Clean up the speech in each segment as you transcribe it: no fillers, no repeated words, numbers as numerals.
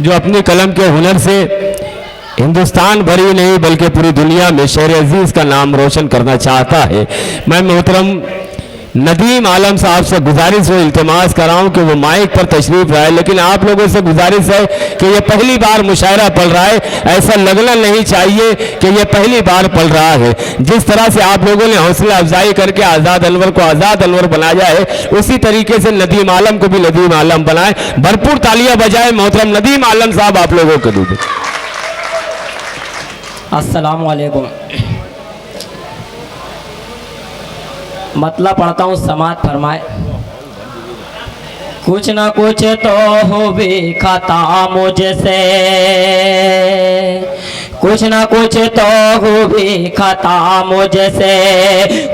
जो अपनी कलम के हुनर से हिंदुस्तान भर ही नहीं बल्कि पूरी दुनिया में शेर अजीज का नाम रोशन करना चाहता है। मैं मोहतरम नदीम आलम साहब से गुजारिश व इल्तिमास कर रहा हूँ कि वो माइक पर तशरीफ लाए, लेकिन आप लोगों से गुजारिश है कि ये पहली बार मुशायरा पढ़ रहा है, ऐसा लगना नहीं चाहिए कि ये पहली बार पढ़ रहा है। जिस तरह से आप लोगों ने हौसला अफजाई करके आज़ाद अनवर को आज़ाद अनवर बनाया है, उसी तरीके से नदीम आलम को भी नदीम आलम बनाए। भरपूर तालियां बजाए मोहतरम नदीम आलम साहब आप लोगों को दूँ। अस्सलाम वालेकुम। मतलब पढ़ता हूँ, समाज फरमाए। कुछ ना कुछ तो हो भी खता मुझसे, कुछ ना कुछ तो हो भी खता मुझसे,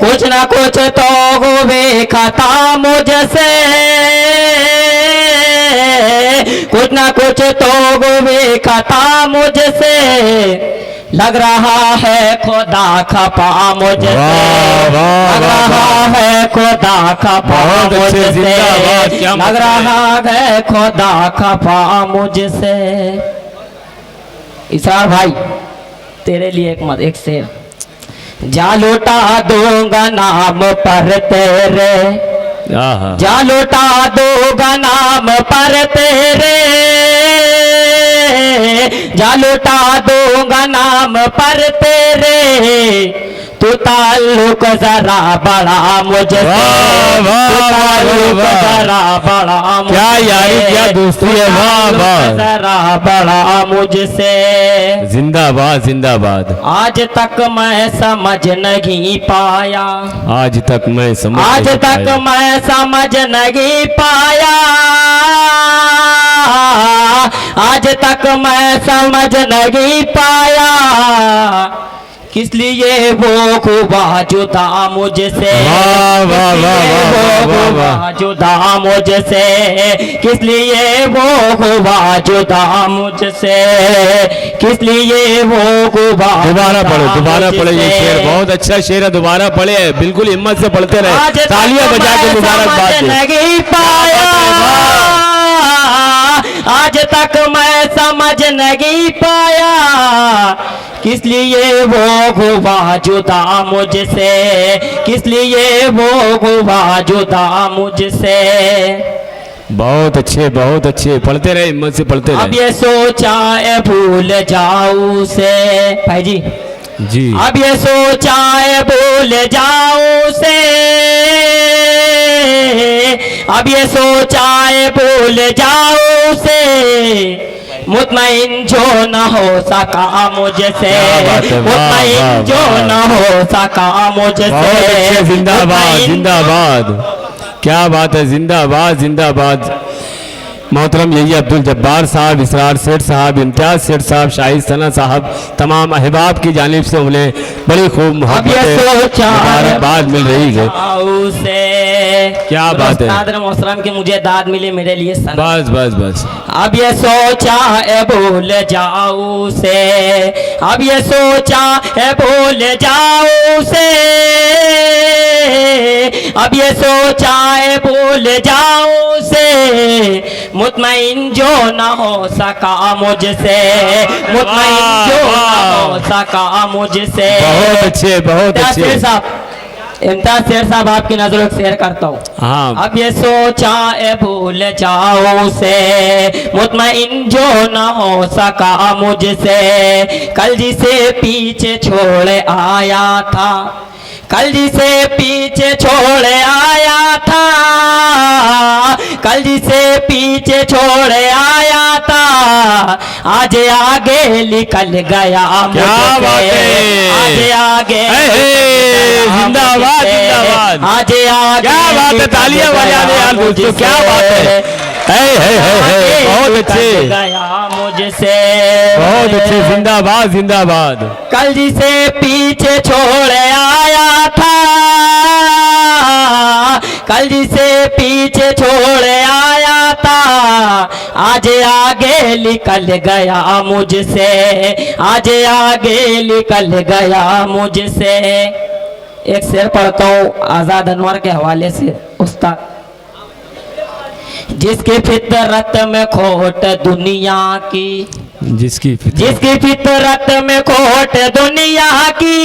कुछ ना कुछ तो हो भी खता मुझसे, कुछ ना कुछ तो हो भी खता मुझसे, लग रहा है खुदा खपा मुझसे, लग रहा है खुदा खपा मुझसे, लग रहा है खुदा खपा मुझसे। इसरार भाई तेरे लिए एक शेर। जा लौटा दूंगा नाम पर तेरे, जा लौटा दूंगा नाम पर तेरे, जा लौटा दूंगा नाम पर तेरे, तू ताल्लुक जरा बड़ा मुझसे, तू ताल्लुक जरा बड़ा मुझसे, क्या यारी क्या दोस्ती है, वाह वाह, जरा बड़ा मुझसे। जिंदाबाद जिंदाबाद। आज तक मैं समझ नहीं पाया, आज तक मैं समझ आज तक मैं समझ नहीं पाया, आज तक मैं समझ नहीं पाया, किस लिए वो खुदा जुदा मुझसे, वो जुदा मुझसे, किस लिए वो खुदा जुदा मुझसे, किस लिए वो खुदा। दोबारा पढ़े ये शेर बहुत अच्छा शेर है, दोबारा पढ़े, बिल्कुल हिम्मत से पढ़ते रहे, तालियां बजा के मुबारकबाद नहीं पाया, आज तक मैं समझ नहीं पाया, किस लिए वो खुदा जुदा मुझसे, किस लिए वो खुदा जुदा मुझसे। बहुत अच्छे पढ़ते रहे, हिम्मत से पढ़ते रहे। अब ये सोचा है भूल जाऊं से, भाई जी जी, अब ये सोचा है भूल जाऊं से, अब ये सोचा है भूल जाऊं से, मुतमईन जो न हो सका मुझसे, मुतमईन जो न हो सका मुझसे। जिंदाबाद जिंदाबाद, क्या बात है, जिंदाबाद जिंदाबाद। मोहतरम यही अब्दुल जब्बार साहब, इसरार सेठ साहब, इम्तियाज सेठ साहब, शाहिद सना साहब, तमाम अहबाब की जानिब से उन्हें बड़ी खूब मुबारकबाद मिल रही है। क्या बात है, कादर मोहतरम की मुझे दाद मिली, मेरे लिए बस बस बस। अब ये सोचा है भूल जाऊं से, अब ये सोचा है भूल जाऊं से, अब ये सोचा है भूल जाऊं से, मुतमईन जो न हो सका मुझसे, मुतमईन जो न हो सका मुझसे। बहुत अच्छे साहब, इम्तियाज शेर साहब आपकी नजरों से शेयर करता हूँ। हाँ। अब ये सोचा है भूल जाओ से, मुतमईन जो न हो सका मुझसे, कल जिसे पीछे छोड़ आया था, कल जिसे पीछे छोड़ आया था, कल जिसे पीछे छोड़ आया था, आज आगे निकल गया मुझसे, आज आगे जिंदाबाद जिंदाबाद, आज आगे, क्या बात है, तालियां बजा दे यार दोस्तों, क्या बात है, बहुत अच्छे गया मुझसे, बहुत अच्छे, जिंदाबाद जिंदाबाद। कल जिसे पीछे छोड़ आया था, कल जिसे पीछे छोड़ आया था, आज आगे निकल गया मुझसे, आज आगे निकल गया मुझसे। एक शेर पढ़ता हूँ आज़ाद अनवर के हवाले से। उस्ताद जिसकी फितरत में खोट दुनिया की, जिसकी जिसकी फितरत में खोट दुनिया की,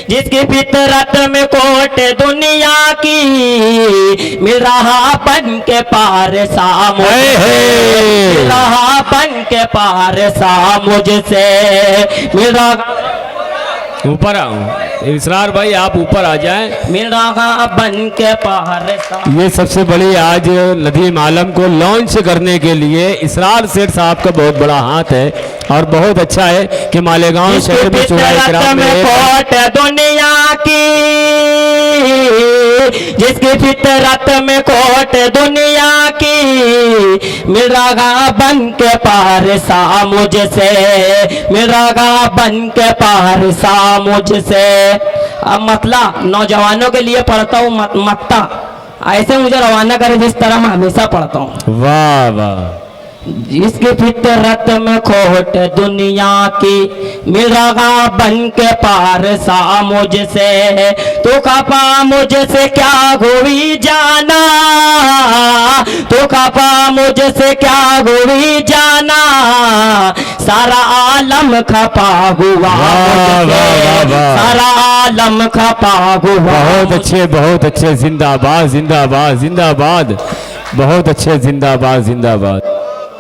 जिसकी फितरत में खोट दुनिया की, मिल रहा बन के पार सा मुझसे, मिल रहा बन के पार सा मुझसे, मिल रहा। ऊपर आओ इसरार भाई, आप ऊपर आ जाएं। मिल रहा बन के पार सा। ये सबसे बड़ी आज नदीम आलम को लॉन्च करने के लिए इसरार सेठ साहब का बहुत बड़ा हाथ है और बहुत अच्छा है कि मालेगांव शहर में चुनाव कराम में खोट दुनिया की, जिसकी फितरत में खोट दुनिया की, मिल रहा बन के पार सा मुझसे, मिल रहा बन के पार सा मुझसे। अब मतला नौजवानों के लिए पढ़ता हूँ मत्ता, ऐसे मुझे रवाना करे जिस तरह मैं हमेशा पढ़ता हूँ। वाह वाह। जिसकी फितरत में खोट दुनिया की, मिल रहा बन के पार सा मुझसे, तो खपा मुझसे क्या हुई जाना, तो खपा मुझसे क्या हुई जाना, सारा आलम खपा हुआ मुझसे, सारा आलम खपा हुआ। बहुत अच्छे जिंदाबाद जिंदाबाद जिंदाबाद, बहुत अच्छे जिंदाबाद जिंदाबाद।